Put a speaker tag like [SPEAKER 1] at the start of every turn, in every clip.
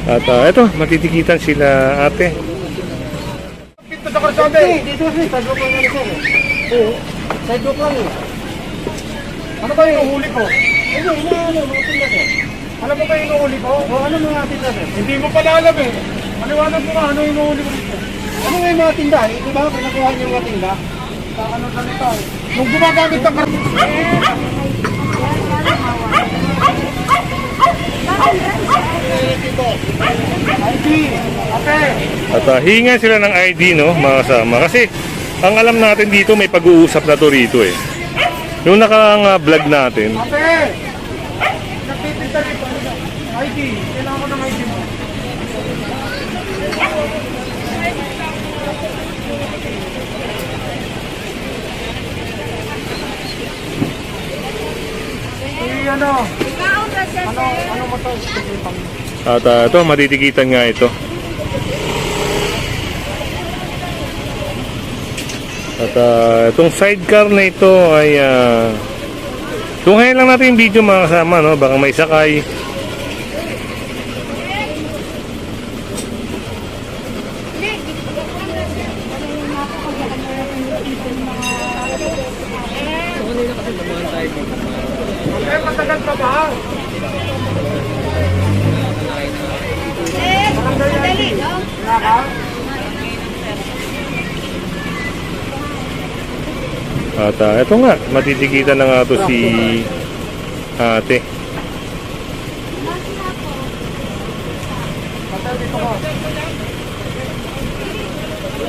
[SPEAKER 1] At eto, matitikitan sila ate.
[SPEAKER 2] Dito sa Karsabe. Dito sir, sidewalk lang yan sir. Oo, sidewalk lang eh. Ano ba yung huli ko? Ano, mga tinda sir. Alam mo ba yung huli ko? O ano mga tinda sir? Hindi mo pala alam eh. Maliwanag mo nga, ano yung huli ko dito? Ano yung mga tinda? Di ba, pinakuha niyo yung mga tinda? Sa ano na nito eh. Nung gumagamit ng ID, ate.
[SPEAKER 1] At hihingan sila ng ID, no, mga kasama. Kasi ang alam natin dito, may pag-uusap na to rito eh. Yung nakang vlog natin,
[SPEAKER 2] Ate! Nagtitinda rito. ID. Kailangan ko ng ID mo. Ano? Ano mo to?
[SPEAKER 1] at ito, matitikitan nga ito. At itong sidecar na ito ay tunghayin lang natin yung video mga kasama, no? Baka may sakay.
[SPEAKER 2] Eh, matagal pa ba?
[SPEAKER 3] Dali, no?
[SPEAKER 2] Wala ka?
[SPEAKER 1] At ito nga, matitikitan na nga ito si ate.
[SPEAKER 2] Ate, dito ko.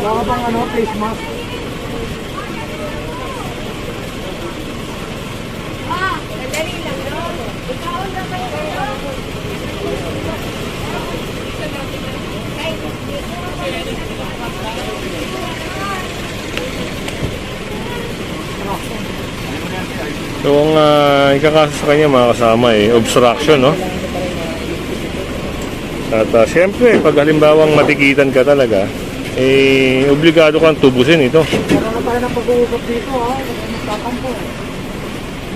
[SPEAKER 2] Wala ka bang ano, face mask?
[SPEAKER 3] Ah, dali lang, no? Ikaw na kayo.
[SPEAKER 1] So ang ikakaso sa kanya mga kasama obstruction, no? At siyempre, pag halimbawang matikitan ka talaga, obligado kang tubusin ito.
[SPEAKER 2] Meron na tayo ng pag-uusap dito ha. Magtatampo eh.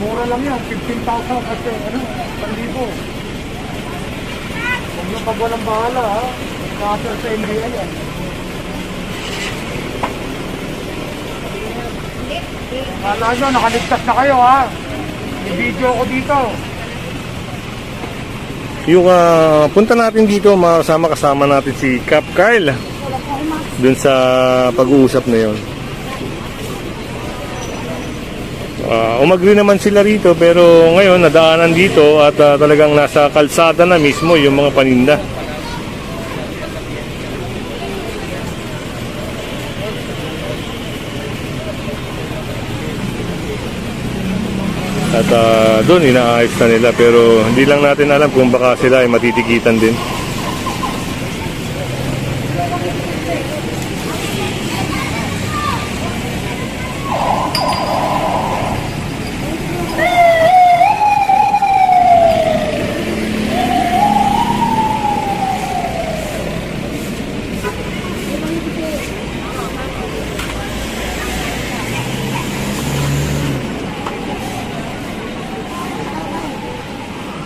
[SPEAKER 2] Mura lang yan. 15,000 kasi ano, 1,000. Huwag yung pag walang bahala ha. Kasal sa NBL yan. Kala nyo, nakaligtas na kayo ha. May video ko dito.
[SPEAKER 1] Yung punta natin dito mga kasama natin si Cap Carl dun sa pag-uusap na yon. Umagri naman sila rito pero ngayon nadaanan dito at talagang nasa kalsada na mismo yung mga paninda. At doon inaayos na nila pero hindi lang natin alam kung baka sila ay matitikitan din.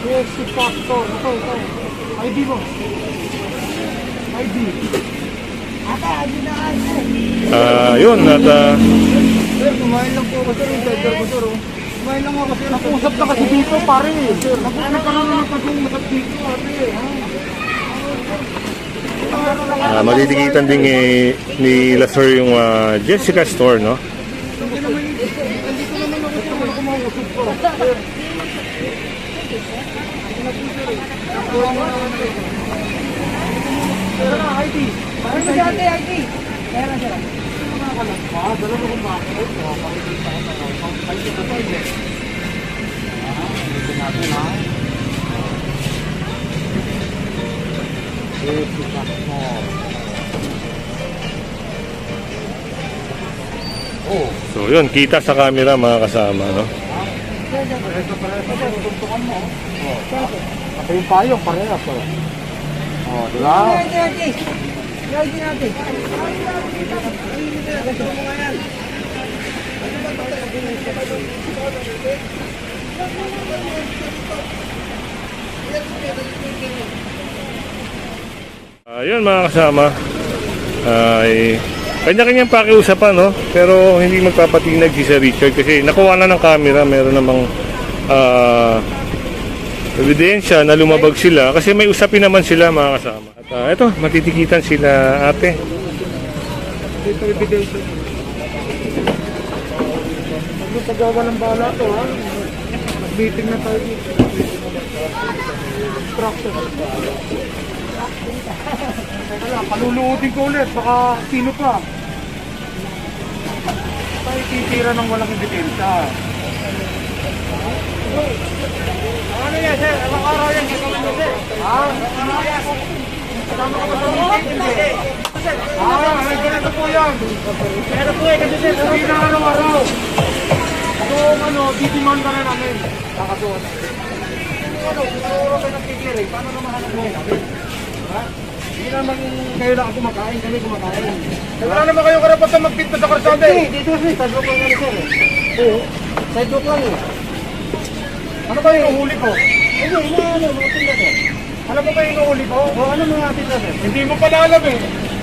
[SPEAKER 2] Yes, si Pastor. Ito. ID mo. ID. Ata, ID na ID.
[SPEAKER 1] Yun at
[SPEAKER 2] Sir, kumain lang po ako sir. Yung driver ko sir. Kumain lang ako sir. Nakusap na kasi dito pare. Nakusap ka naman ng pag-uusap dito pare.
[SPEAKER 1] matitikitan din ni Lasur yung Jessica Store, no?
[SPEAKER 2] Hindi naman ako sir. Wala kumausap ko. Sir, ID. Ano ba dati ID? Meron sir. Dala mo kung bakit. Pakikita ko sa ID ko sir. Dito natin ha.
[SPEAKER 1] So yun, kita sa camera mga kasama, no?
[SPEAKER 2] Pati yung payong, parehas. Oh, diba?
[SPEAKER 1] Ayun mga kasama, ay kanya-kanyang pakiusapan, no? Pero hindi magpapatinag si Sir Richard kasi nakuha na ng camera, meron namang ebidensya na lumabag sila kasi may usapin naman sila mga kasama. At eto, matitikitan sila ate.
[SPEAKER 2] Dito ebidensya. Magpagawa ng bala to, ha? Meeting na tayo dito. Instruction. Teka lang, paluluutin ko ulit. Baka sino pa? Tayo titira ng walang ebidensya. Ano yan, sir? Anong araw yan? Ha? Kasama ko ba sa meeting? May ganito po yan. Pero po kasi sir, hindi na araw-araw. So, didimanda na namin. Kakasuhan. Siguro kayo nagkikirig. Paano naman hanap mo namin? Ha? Hindi naman kayo lang kumakain, kami kumakain. Wala naman kayong karapatan magpinta sa karsada eh. Dito kasi, sidewalk lang yan sir. Oo. Sidewalk lang eh. Ano ba yung inuhuli ko? Mga tinda sir. Alam mo ba yung inuhuli ko? O ano mga tinda sir? Hindi mo pala alam eh.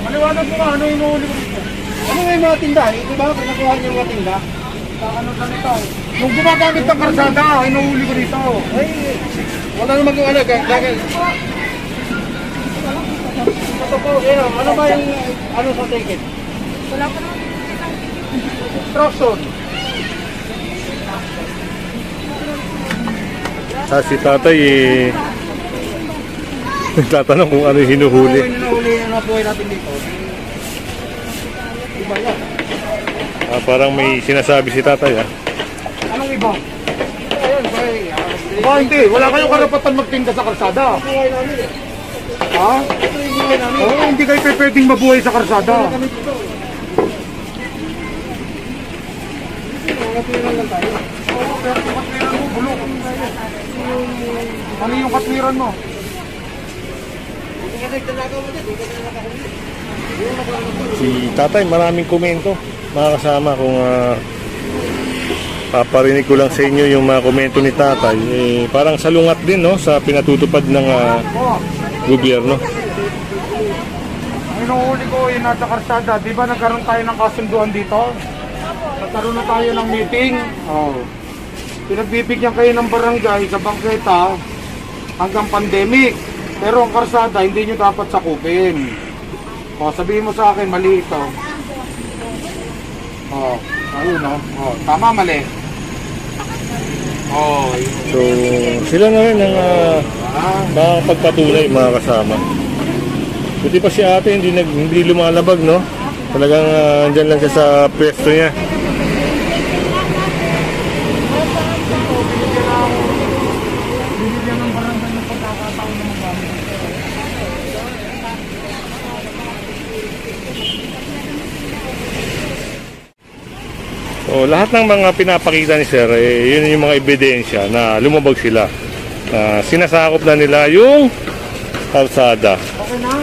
[SPEAKER 2] Maliwanag mo nga, ano yung inuhuli ko dito? Ano nga yung mga tinda? Di ba? Pinakuha niyo yung mga tinda? Ano ka nito? Nung gumagamit ng karsada, inuhuli ko dito. Ay, wala namang yung ano. Ito po, ano ba yung ano sa ticket?
[SPEAKER 3] Wala pa naman.
[SPEAKER 2] Instruction.
[SPEAKER 1] Si tatay nagtatanong kung ano yung hinuhuli.
[SPEAKER 2] Ano yung hinuhuli na buhay natin dito? Iba yan.
[SPEAKER 1] Parang may sinasabi si tatay.
[SPEAKER 2] Anong iba? Ayun, bay. Hindi. Wala kayong karapatan magtinda sa karsada. Buhay namin eh. Ha? Ito yung buhay namin. Oo, hindi kayo pwedeng mabuhay sa karsada. Kami dito. Katwiran lang tayo. Oo, pero yung katwiran mo, bulok. Ano yung katwiran mo?
[SPEAKER 1] Si tatay maraming komento mga kasama. Kung paparinig ko lang sa inyo yung mga komento ni tatay, parang salungat din, no, sa pinatutupad ng gobyerno.
[SPEAKER 2] Ang inuhuli ko yung nasa karsada, di ba nagkaroon tayo ng kasunduan dito? Nagkaroon na tayo ng meeting. Oh. Pinagbibigyan kayo ng barangay sa bangketa hanggang pandemic. Pero ang karsada, hindi nyo dapat sakupin. O, sabihin mo sa akin, mali ito. O, ayun o. O, tama, mali. O,
[SPEAKER 1] So sila na rin ang makakapagpatunay mga kasama. Buti pa si ate hindi lumalabag, no? Talagang andyan lang siya sa pwesto niya.
[SPEAKER 2] bibigyan ng barangay ng pagkakataon ng mga gamit.
[SPEAKER 1] So, lahat ng mga pinapakita ni Sir, yun yung mga ebidensya na lumabag sila. Sinasakop na nila yung kalsada.
[SPEAKER 2] Okay na?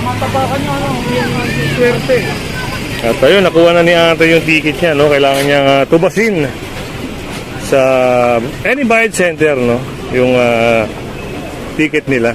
[SPEAKER 2] Matabakan nyo, ano? Yung swerte.
[SPEAKER 1] At ayun, nakuha na ni ate yung ticket niya, no? Kailangan niyang tubasin sa any bayad center, no? Yung ticket nila.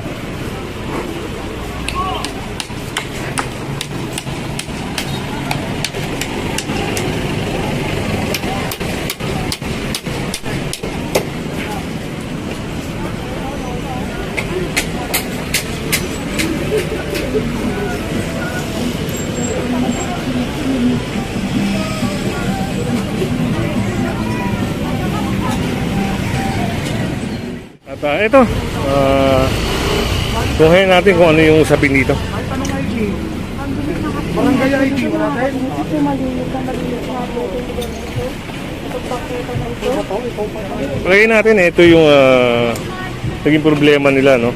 [SPEAKER 1] At ito, tunghayin natin kung ano yung usapin dito.
[SPEAKER 2] Kahit anong ID. Barangay ID, wala tayo.
[SPEAKER 3] Ito malinis na po.
[SPEAKER 1] Lagay natin, ito yung naging problema nila, no?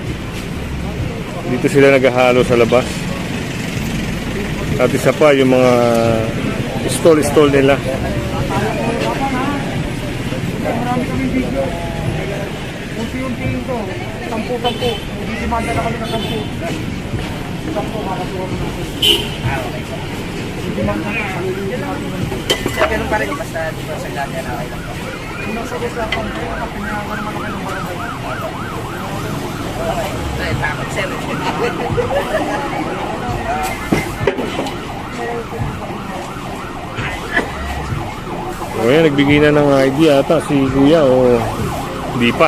[SPEAKER 1] Dito sila naghahalo sa labas. At isa pa yung mga stall nila.
[SPEAKER 2] Marami kami video. Unti-untiin ko. 10-10. Didimanda na kami ng 10. 10 kakasuha mo natin. Didimanda na.
[SPEAKER 4] Ganun pa rin basta di ba sa dati na okay lang po.
[SPEAKER 1] O yan, nagbigay na ng ID ata si Kuya o hindi pa.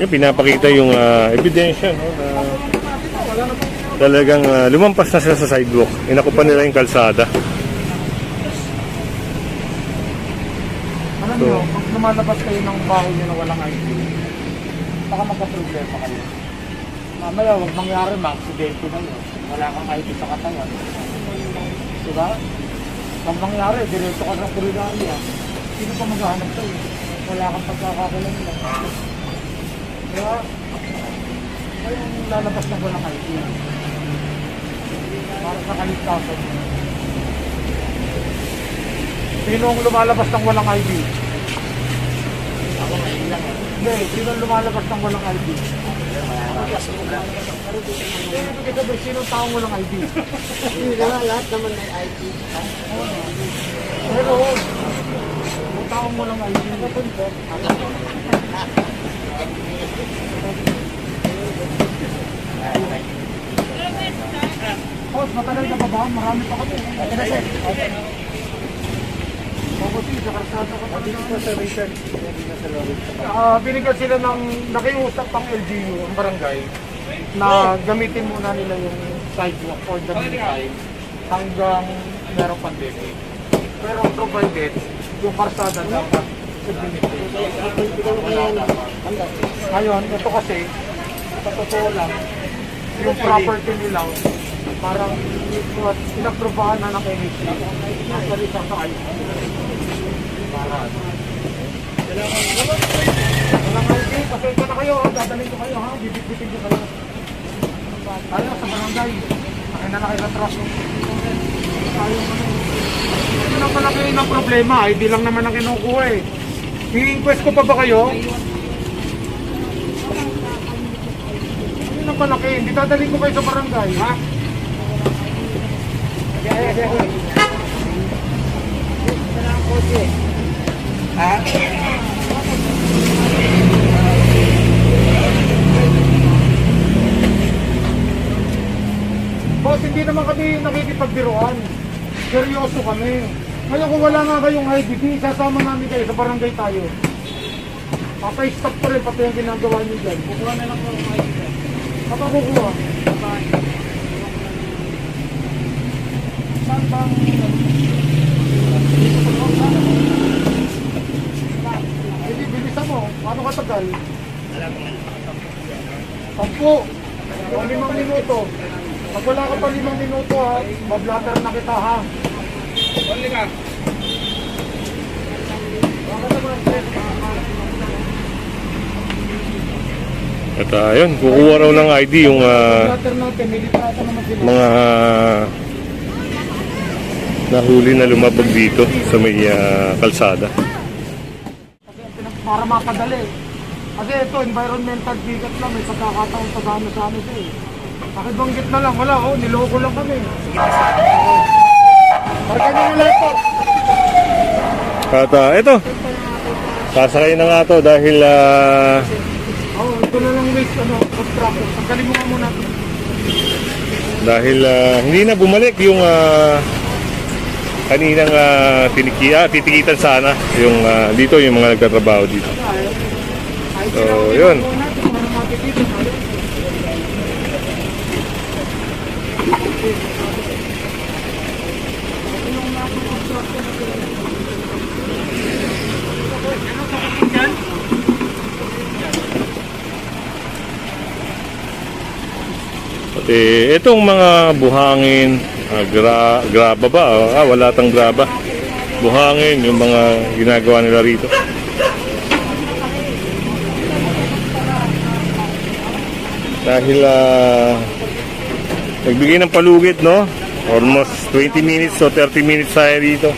[SPEAKER 1] Yung pinapakita yung ebidensya, no, na talagang lumampas na sila sa sidewalk. Inakupan nila yung kalsada.
[SPEAKER 2] Alam nyo, pag lumalabas kayo ng bahay nyo na walang ID, baka magka-problema kayo. Mamaya, huwag mangyari, ma-aksidente na yun. Wala kang ID sa katawan. Diba? Pag mangyari, diretso ka sa Puridaria. Sino pa maghahanap sa'yo? Wala kang pagkakakulang nila. Diba? Kayong lalabas na walang ID. Para sa kaligtasan. Sino ang lumalabas ng walang ID? Ako ngayon lang. Hindi, sino ang lumalabas ng walang ID? Sino ang taong walang ID?
[SPEAKER 4] Hindi naman, lahat naman may ID.
[SPEAKER 2] Pero, yung taong walang ID, Boss, matagal na ba ba? Marami pa kami. Sa karsada ko binigyan sila ng nakiusap ang LGU, ang barangay, na gamitin muna nila yung sidewalk for the meantime hanggang merong pandemic. Pero provided, yung karsada dapat sublimity. Ngayon, ito kasi, sa totoo lang, yung property nila, parang inaprobahan na ng NHC. Actually, sa ayos. Walang ID, pasensya na kayo, dadalhin ko kayo ha, bibit-bitin ko kayo. Tayo sa barangay, akin na kayo sa trust. Ito na pala kayo ng problema, ID lang naman ang kinukuha eh. I-inquest ko pa ba kayo? Ano na pala kayo, hindi dadalhin ko kayo sa barangay ha?
[SPEAKER 4] Ha?
[SPEAKER 2] Boss, hindi naman kami nakikipagbiruan. Seryoso kami. Ngayon kung wala nga kayong IDP, sasama namin kayo sa barangay tayo. Papa-stop pa rin pati yung ginagawa niyo dyan. Kukuha na lang po ng IDP. Papakukuha. Saan bang... Hindi, bilisan mo. Paano katagal? 10. O 5 minuto. Pag wala ka pa 5 minuto ha, mablatter na kita ha. Wala ka.
[SPEAKER 1] At yun, kukuha raw ng ID yung
[SPEAKER 2] Mablatter natin, nilitata naman sila.
[SPEAKER 1] mga nahuli na lumabag dito sa may kalsada.
[SPEAKER 2] Para makadali. Kasi ito, environmental bigat lang. May pagkakataon sa gano sa amin siya eh. Pakibanggit na lang. Wala oh, niloko lang kami. Parang nyo lang po.
[SPEAKER 1] At ito, sasakay na nga to dahil
[SPEAKER 2] Oh, ito na lang waste, construction. Pagkalim mo nga muna.
[SPEAKER 1] dahil hindi na bumalik yung kaninang titikitan sana yung dito yung mga nagtatrabaho dito. So, yun. Pati itong mga buhangin, graba ba? Wala tang graba. Buhangin, yung mga ginagawa nila rito. Dahil nagbigay ng palugit, no? Almost 20 minutes o 30 minutes tayo dito.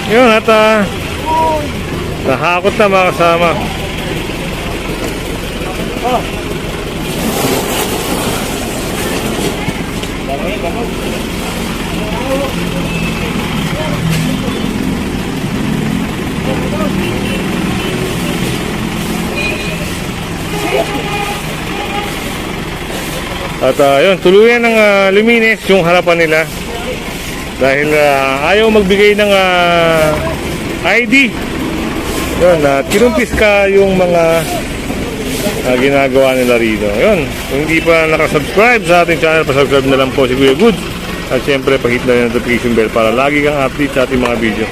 [SPEAKER 1] Yun at nahakot na mga kasama. At yun, tuluyan ng luminis yung harapan nila. Dahil ayaw magbigay ng ID. Yun, kinumpis ka yung mga ginagawa nila rito. Yun, kung hindi pa nakasubscribe sa ating channel, pasubscribe na lang po si Kuya Goods. At syempre, pag-hit na yung notification bell para lagi kang update sa ating mga video.